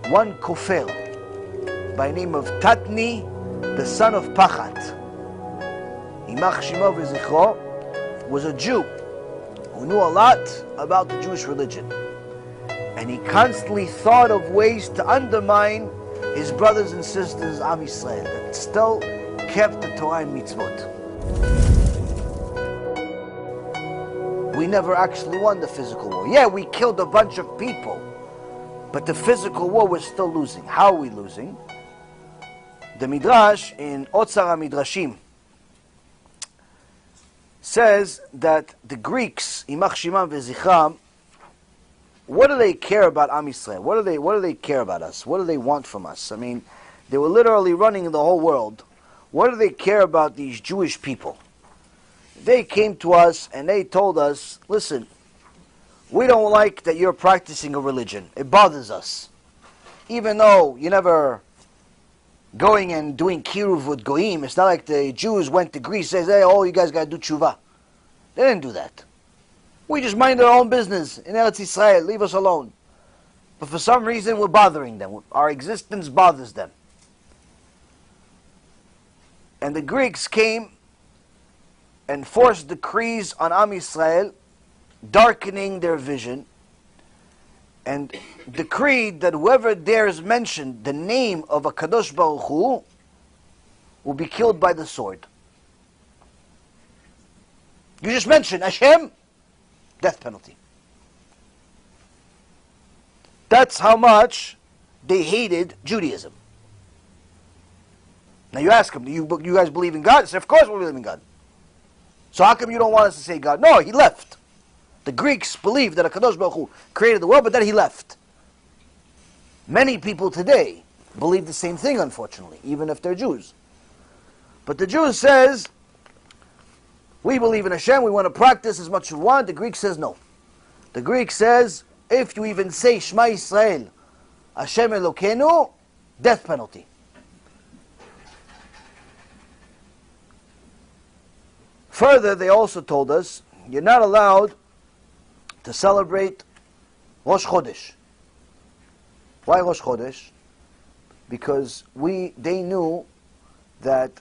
one kofel by the name of Tatni, the son of Pachat. Yimach Shemo v'zichro was a Jew who knew a lot about the Jewish religion. And he constantly thought of ways to undermine his brothers and sisters, Am Yisrael, that still kept the Torah and Mitzvot. We never actually won the physical war. Yeah, we killed a bunch of people, but the physical war was still losing. How are we losing? The Midrash in Otzar HaMidrashim says that the Greeks, Imach Shimam v'Zichram, what do they care about Am Yisrael? What do they care about us? What do they want from us? I mean, they were literally running the whole world. What do they care about these Jewish people? They came to us and they told us, listen, we don't like that you're practicing a religion. It bothers us. Even though you never going and doing kiruv with goyim, it's not like the Jews went to Greece and says, hey, oh, you guys got to do TeShuva. They didn't do that. We just mind our own business in Eretz Yisrael. Leave us alone. But for some reason, we're bothering them. Our existence bothers them. And the Greeks came and forced decrees on Am Yisrael, darkening their vision, and decreed that whoever dares mention the name of a Kadosh Baruch Hu will be killed by the sword. You just mention HaShem, death penalty. That's how much they hated Judaism. Now you ask them, do you guys believe in God? They say, of course we believe in God. So how come you don't want us to say God? No, he left. The Greeks believed that a Kadosh Baruch Hu created the world, but then he left. Many people today believe the same thing, unfortunately, even if they're Jews. But the Jew says, we believe in Hashem, we want to practice as much as we want. The Greek says no. The Greek says, if you even say Shema Yisrael, Hashem Elokeinu, death penalty. Further, they also told us, you're not allowed to celebrate Rosh Chodesh. Why Rosh Chodesh? Because they knew that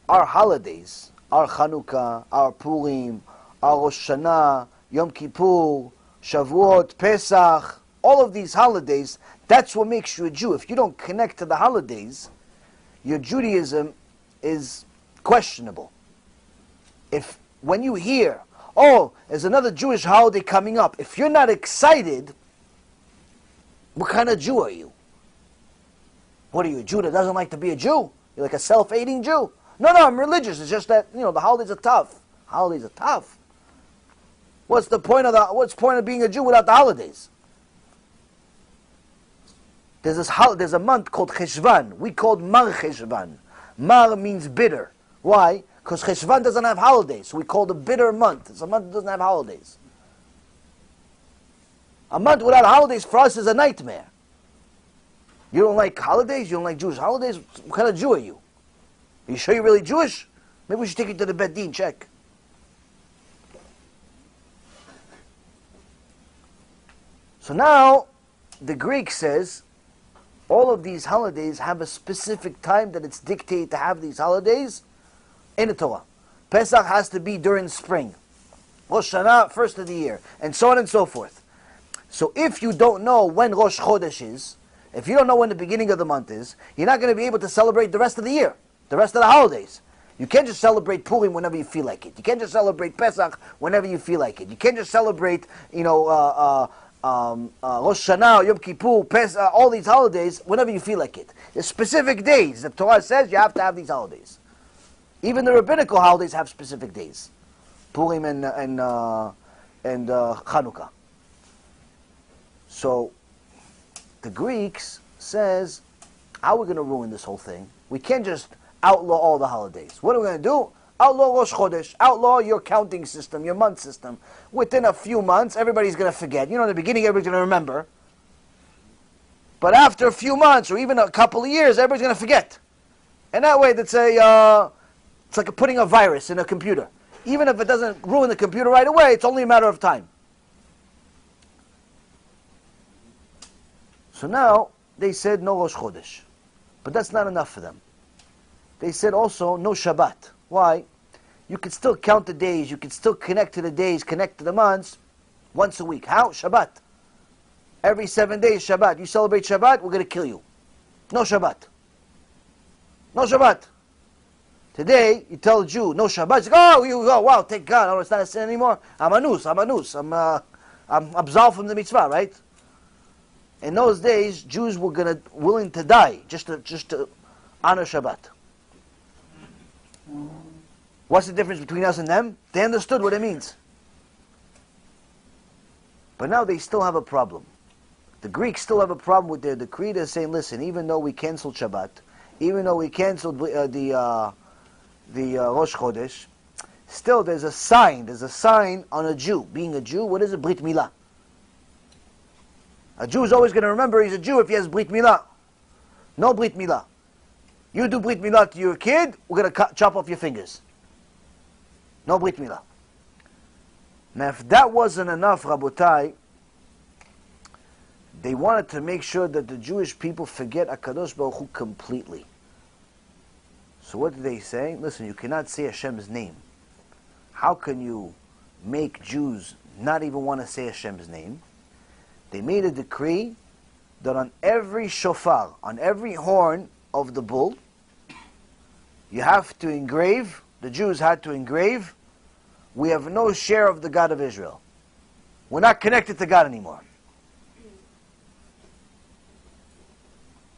our holidays, our Chanukah, our Purim, our Rosh Hashanah, Yom Kippur, Shavuot, Pesach, all of these holidays, that's what makes you a Jew. If you don't connect to the holidays, your Judaism is questionable. If when you hear, oh, there's another Jewish holiday coming up, if you're not excited, what kind of Jew are you? What are you, a Jew that doesn't like to be a Jew? You're like a self-hating Jew? No, I'm religious. It's just that, the holidays are tough. Holidays are tough. What's the point of being a Jew without the holidays? There's a month called Cheshvan. We called Mar Cheshvan. Mar means bitter. Why? Because Cheshvan doesn't have holidays. So we call it a bitter month. It's a month that doesn't have holidays. A month without holidays for us is a nightmare. You don't like holidays? You don't like Jewish holidays? What kind of Jew are you? Are you sure you're really Jewish? Maybe we should take you to the Bet Din, check. So now, the Greek says, all of these holidays have a specific time that it's dictated to have these holidays in the Torah. Pesach has to be during spring. Rosh Hashanah, first of the year. And so on and so forth. So if you don't know when Rosh Chodesh is, if you don't know when the beginning of the month is, you're not going to be able to celebrate the rest of the year, the rest of the holidays. You can't just celebrate Purim whenever you feel like it. You can't just celebrate Pesach whenever you feel like it. You can't just celebrate, Rosh Hashanah, Yom Kippur, Pesach, all these holidays whenever you feel like it. There's specific days. The Torah says you have to have these holidays. Even the rabbinical holidays have specific days. Purim and Chanukah. So, the Greeks says, how are we going to ruin this whole thing? We can't just outlaw all the holidays. What are we going to do? Outlaw Rosh Chodesh. Outlaw your counting system, your month system. Within a few months, everybody's going to forget. In the beginning, everybody's going to remember. But after a few months, or even a couple of years, everybody's going to forget. And that way, it's like putting a virus in a computer. Even if it doesn't ruin the computer right away, it's only a matter of time. So now, they said no Rosh Chodesh. But that's not enough for them. They said also no Shabbat. Why? You could still count the days, you could still connect to the days, connect to the months once a week. How? Shabbat. Every 7 days, Shabbat. You celebrate Shabbat, we're going to kill you. No Shabbat. No Shabbat. Today, you tell a Jew, no Shabbat. He's like, oh, wow, thank God. Oh, it's not a sin anymore. I'm anus. I'm absolved from the mitzvah, right? In those days, Jews were willing to die just to honor Shabbat. What's the difference between us and them? They understood what it means. But now they still have a problem. The Greeks still have a problem with their decree. They're saying, listen, even though we canceled Shabbat, even though we canceled the Rosh Chodesh, still there's a sign on a Jew. Being a Jew, what is a Brit Milah? A Jew is always going to remember he's a Jew if he has Brit Milah. No Brit Milah. You do Brit Milah to your kid, we're going to chop off your fingers. No Brit Milah. Now if that wasn't enough, Rabotai, they wanted to make sure that the Jewish people forget HaKadosh Baruch Hu completely. So what did they say? Listen, you cannot say Hashem's name. How can you make Jews not even want to say Hashem's name? They made a decree that on every shofar, on every horn of the bull, you have to engrave, the Jews had to engrave, we have no share of the God of Israel. We're not connected to God anymore.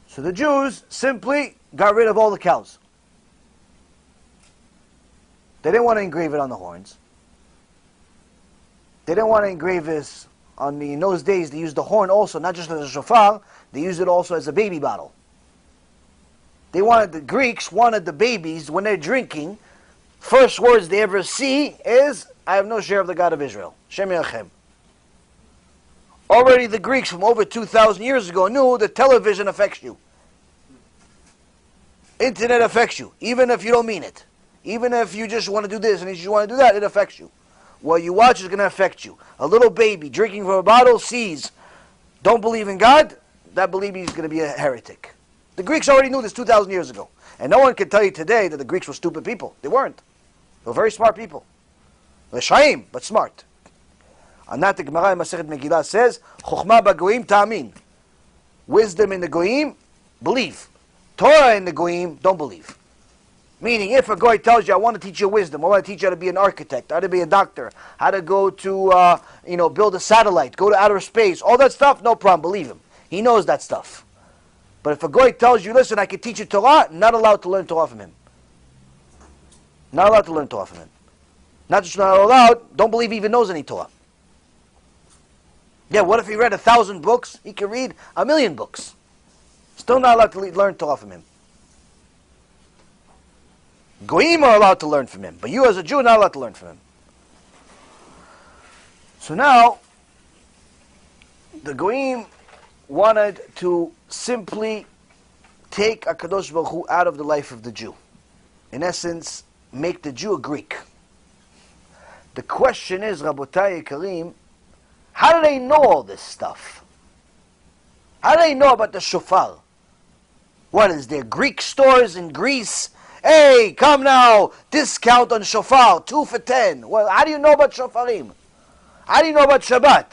So the Jews simply got rid of all the cows. They didn't want to engrave it on the horns. They didn't want to engrave this on in those days they used the horn also, not just as a shofar, they used it also as a baby bottle. The Greeks wanted the babies, when they're drinking, first words they ever see is, I have no share of the God of Israel. Shem Yachem. Already the Greeks from over 2,000 years ago knew that television affects you. Internet affects you, even if you don't mean it. Even if you just want to do this and you just want to do that, it affects you. What you watch is going to affect you. A little baby drinking from a bottle sees, don't believe in God, that baby is going to be a heretic. The Greeks already knew this 2,000 years ago. And no one can tell you today that the Greeks were stupid people. They weren't. They were very smart people. Reshaim, but smart. On that the Gemara in Masechet Megillah says, Chokhmah b'goyim ta'amin. Wisdom in the goyim, believe. Torah in the goyim, don't believe. Meaning, if a guy tells you, I want to teach you wisdom, I want to teach you how to be an architect, how to be a doctor, how to go to, build a satellite, go to outer space, all that stuff, no problem, believe him. He knows that stuff. But if a guy tells you, listen, I can teach you Torah, not allowed to learn Torah from him. Not allowed to learn Torah from him. Not just not allowed, don't believe he even knows any Torah. Yeah, what if he read 1,000 books? He can read 1,000,000 books. Still not allowed to learn Torah from him. Goyim are allowed to learn from him, but you as a Jew are not allowed to learn from him. So now, the Goyim wanted to simply take HaKadosh Baruch Hu out of the life of the Jew. In essence, make the Jew a Greek. The question is, Rabotai Karim, how do they know all this stuff? How do they know about the shofar? What is there, Greek stores in Greece? Hey, come now, discount on shofar, 2 for 10. Well, how do you know about shofarim? How do you know about Shabbat?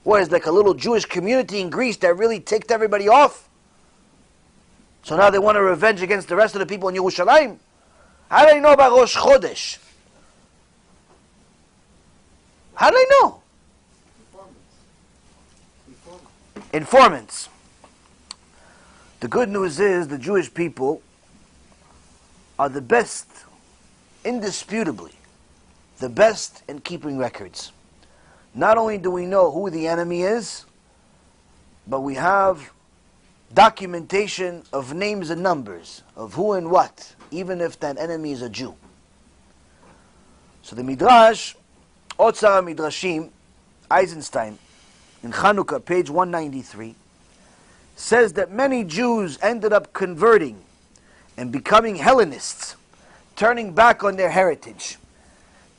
What is like a little Jewish community in Greece that really ticked everybody off? So now they want to revenge against the rest of the people in Yerushalayim? How do they know about Rosh Chodesh? How do they know? Informants. The good news is the Jewish people are the best, indisputably, the best in keeping records. Not only do we know who the enemy is, but we have documentation of names and numbers, of who and what, even if that enemy is a Jew. So the Midrash, Otzar Midrashim, Eisenstein, in Chanukah, page 193, says that many Jews ended up converting and becoming Hellenists, turning back on their heritage.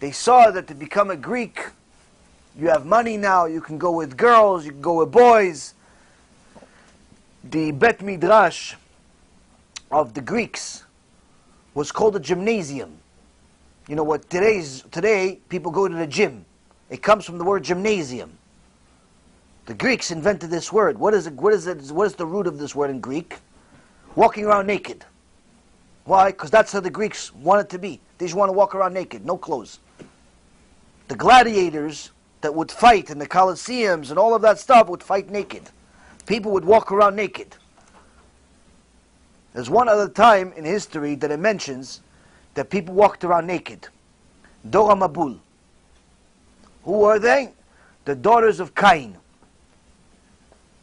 They saw that to become a Greek, you have money now, you can go with girls, you can go with boys. The Bet Midrash of the Greeks was called a gymnasium. You know what? Today people go to the gym. It comes from the word gymnasium. The Greeks invented this word. What is the root of this word in Greek? Walking around naked. Why? Because that's how the Greeks wanted to be. They just want to walk around naked, no clothes. The gladiators that would fight in the Colosseums and all of that stuff would fight naked. People would walk around naked. There's one other time in history that it mentions that people walked around naked. Dora Mabul. Who are they? The daughters of Cain.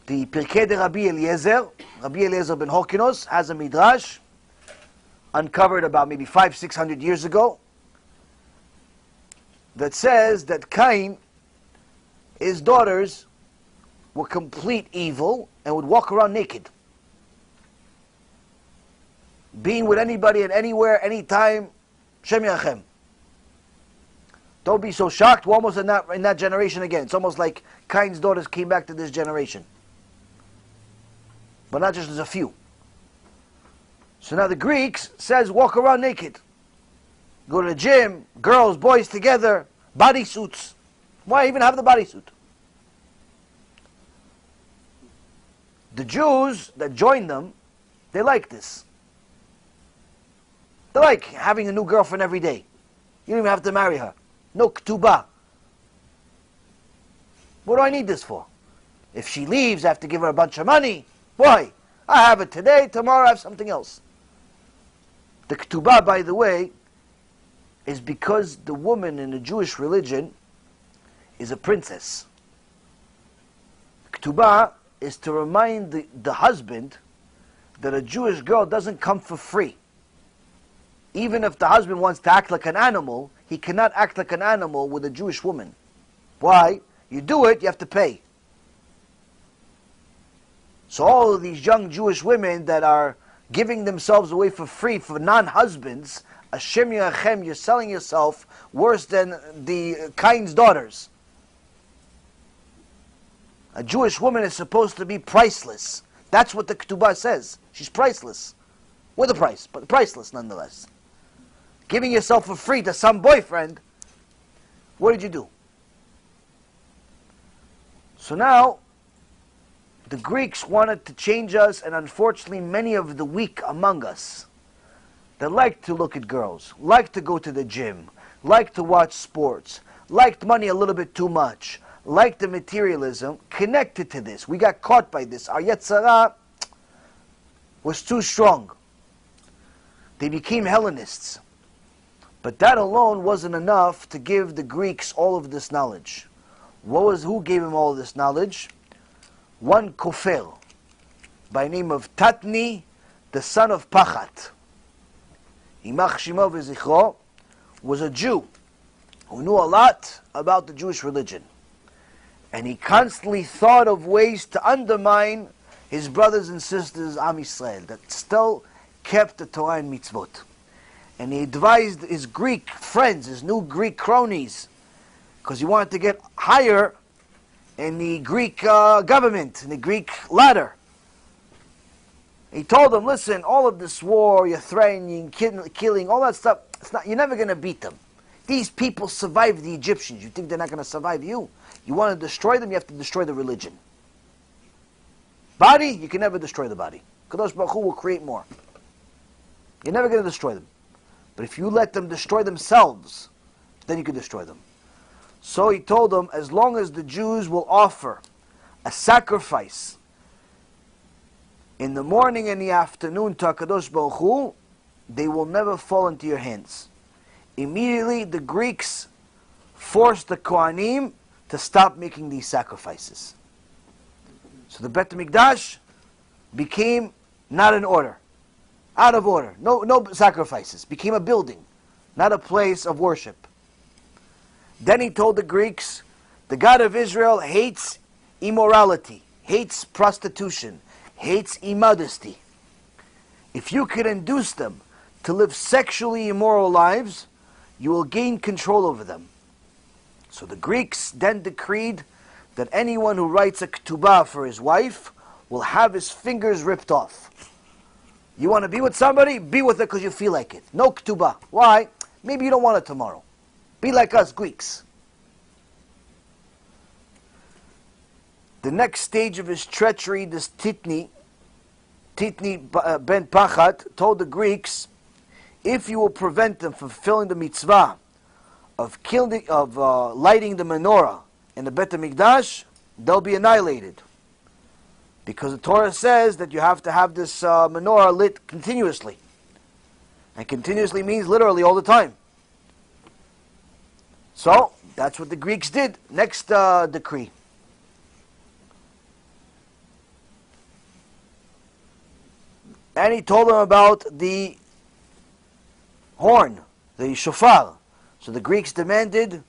The Pirkei de Rabbi Eliezer ben Horkinos, has a midrash uncovered about maybe 500-600 years ago that says that Cain, his daughters, were complete evil and would walk around naked. Being with anybody and anywhere, anytime, Shem Yachem. Don't be so shocked. We're almost in that generation again. It's almost like Cain's daughters came back to this generation. But not just as a few. So now the Greeks says walk around naked. Go to the gym, girls, boys together, bodysuits. Why even have the bodysuit? The Jews that joined them, they like this. They like having a new girlfriend every day. You don't even have to marry her. No ketubah. What do I need this for? If she leaves, I have to give her a bunch of money. Why? I have it today, tomorrow I have something else. The ketubah, by the way, is because the woman in the Jewish religion is a princess. Ketubah is to remind the husband that a Jewish girl doesn't come for free. Even if the husband wants to act like an animal, he cannot act like an animal with a Jewish woman. Why? You do it, you have to pay. So all of these young Jewish women that are giving themselves away for free for non-husbands, Hashem Yachem, you're selling yourself worse than the Cain's daughters. A Jewish woman is supposed to be priceless. That's what the Ketubah says. She's priceless. With a price, but priceless nonetheless. Giving yourself for free to some boyfriend, what did you do? So now, the Greeks wanted to change us, and unfortunately many of the weak among us that like to look at girls, like to go to the gym, like to watch sports, liked money a little bit too much, liked the materialism, connected to this. We got caught by this. Our Yetzirah was too strong. They became Hellenists. But that alone wasn't enough to give the Greeks all of this knowledge. Who gave them all this knowledge? One Kofel, by name of Tatni, the son of Pachat. Imach Shimo v'zichro was a Jew who knew a lot about the Jewish religion. And he constantly thought of ways to undermine his brothers and sisters, Am Yisrael, that still kept the Torah and Mitzvot. And he advised his Greek friends, his new Greek cronies, because he wanted to get higher in the Greek government, in the Greek ladder. He told them, listen, all of this war, you're threatening, killing, all that stuff, you're never going to beat them. These people survived the Egyptians. You think they're not going to survive you? You want to destroy them, you have to destroy the religion. Body, you can never destroy the body. Kadosh Baruch Hu will create more. You're never going to destroy them. But if you let them destroy themselves, then you can destroy them. So he told them, as long as the Jews will offer a sacrifice in the morning and the afternoon to HaKadosh Baruch Hu, they will never fall into your hands. Immediately the Greeks forced the Kohanim to stop making these sacrifices. So the Bet HaMikdash became not in order. Out of order. No sacrifices. Became a building, not a place of worship. Then he told the Greeks, the God of Israel hates immorality, hates prostitution, hates immodesty. If you can induce them to live sexually immoral lives, you will gain control over them. So the Greeks then decreed that anyone who writes a ketubah for his wife will have his fingers ripped off. You want to be with somebody? Be with it because you feel like it. No ketubah. Why? Maybe you don't want it tomorrow. Be like us Greeks. The next stage of his treachery, this Titni ben Pachat, told the Greeks, if you will prevent them from fulfilling the mitzvah of lighting the menorah in the Bet HaMikdash, they'll be annihilated. Because the Torah says that you have to have this menorah lit continuously. And continuously means literally all the time. So, that's what the Greeks did. Next decree. And he told them about the horn, the shofar. So the Greeks demanded,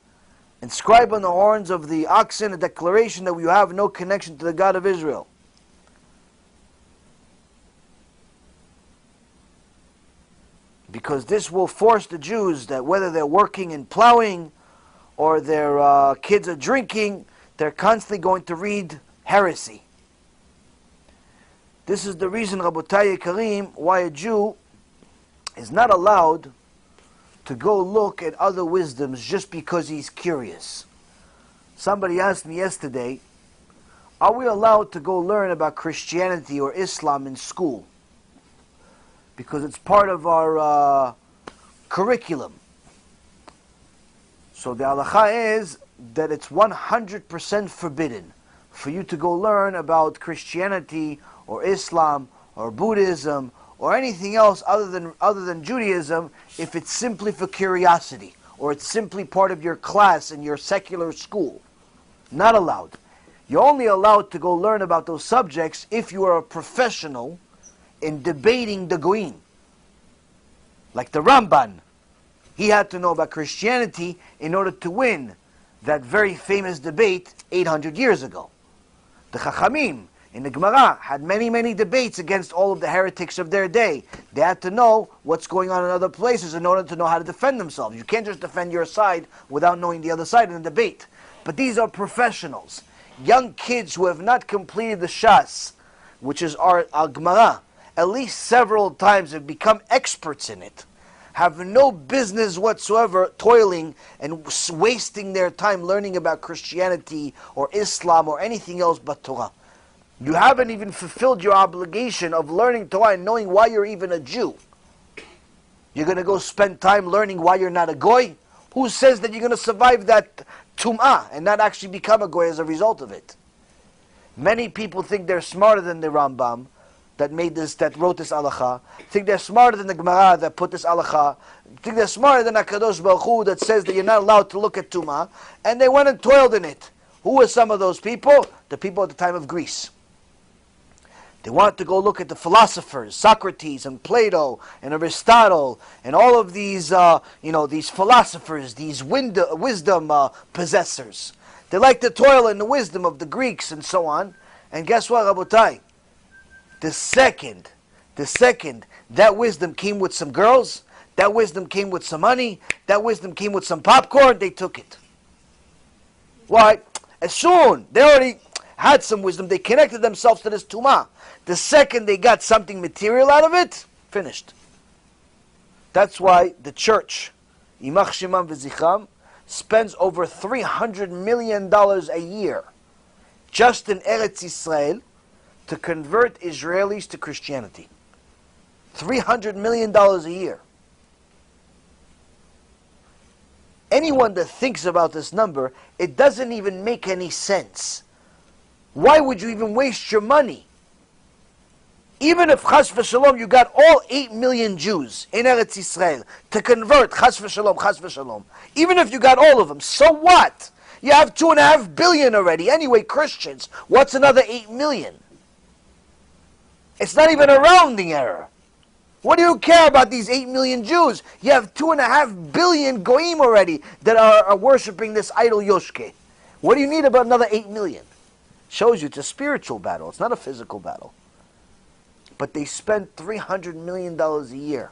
inscribe on the horns of the oxen a declaration that you have no connection to the God of Israel. Because this will force the Jews that whether they're working and plowing or their kids are drinking, they're constantly going to read heresy. This is the reason, Rabotai Karim, why a Jew is not allowed to go look at other wisdoms just because he's curious. Somebody asked me yesterday, are we allowed to go learn about Christianity or Islam in school? Because it's part of our curriculum. So the halacha is that it's 100% forbidden for you to go learn about Christianity or Islam or Buddhism or anything else other than Judaism if it's simply for curiosity or it's simply part of your class in your secular school. Not allowed. You're only allowed to go learn about those subjects if you are a professional in debating the Goyim. Like the Ramban. He had to know about Christianity in order to win that very famous debate 800 years ago. The Chachamim in the Gemara had many, many debates against all of the heretics of their day. They had to know what's going on in other places in order to know how to defend themselves. You can't just defend your side without knowing the other side in a debate. But these are professionals. Young kids who have not completed the Shas, which is our Gemara, at least several times have become experts in it, have no business whatsoever toiling and wasting their time learning about Christianity or Islam or anything else but Torah. You haven't even fulfilled your obligation of learning Torah and knowing why you're even a Jew. You're going to go spend time learning why you're not a Goy? Who says that you're going to survive that Tum'ah and not actually become a Goy as a result of it? Many people think they're smarter than the Rambam that wrote this halacha, think they're smarter than the Gemara that put this halacha, think they're smarter than HaKadosh Baruch Hu that says that you're not allowed to look at Tum'ah, and they went and toiled in it. Who were some of those people? The people at the time of Greece. They wanted to go look at the philosophers, Socrates and Plato and Aristotle and all of these, these philosophers, these wisdom possessors. They like to toil in the wisdom of the Greeks and so on. And guess what, Rabotai? The second that wisdom came with some girls, that wisdom came with some money, that wisdom came with some popcorn, they took it. Why? As soon, they already had some wisdom, they connected themselves to this Tumah. The second they got something material out of it, finished. That's why the church, Yimach Shemam V'Zichram, spends over $300 million a year just in Eretz Yisrael to convert Israelis to Christianity. $300 million a year. Anyone that thinks about this number, it doesn't even make any sense. Why would you even waste your money? Even if Chas v'Shalom you got all 8 million Jews in Eretz Yisrael to convert, Chas v'Shalom, even if you got all of them, so what? You have 2.5 billion already. Anyway, Christians, what's another 8 million? It's not even a rounding error. What do you care about these 8 million Jews? You have 2.5 billion Goyim already that are worshipping this idol Yoshke. What do you need about another 8 million? Shows you it's a spiritual battle. It's not a physical battle. But they spend $300 million a year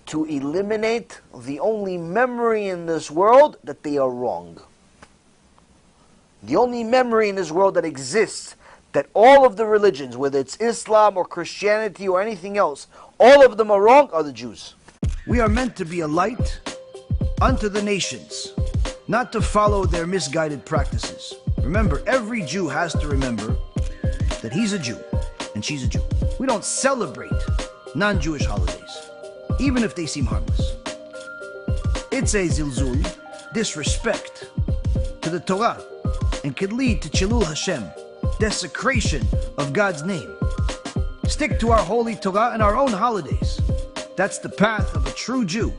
to eliminate the only memory in this world that they are wrong. The only memory in this world that exists that all of the religions, whether it's Islam or Christianity or anything else, all of them are wrong, are the Jews. We are meant to be a light unto the nations, not to follow their misguided practices. Remember, every Jew has to remember that he's a Jew and she's a Jew. We don't celebrate non-Jewish holidays, even if they seem harmless. It's a zilzul, disrespect to the Torah, and could lead to Chilul Hashem, desecration of God's name. Stick to our holy Torah and our own holidays. That's the path of a true Jew.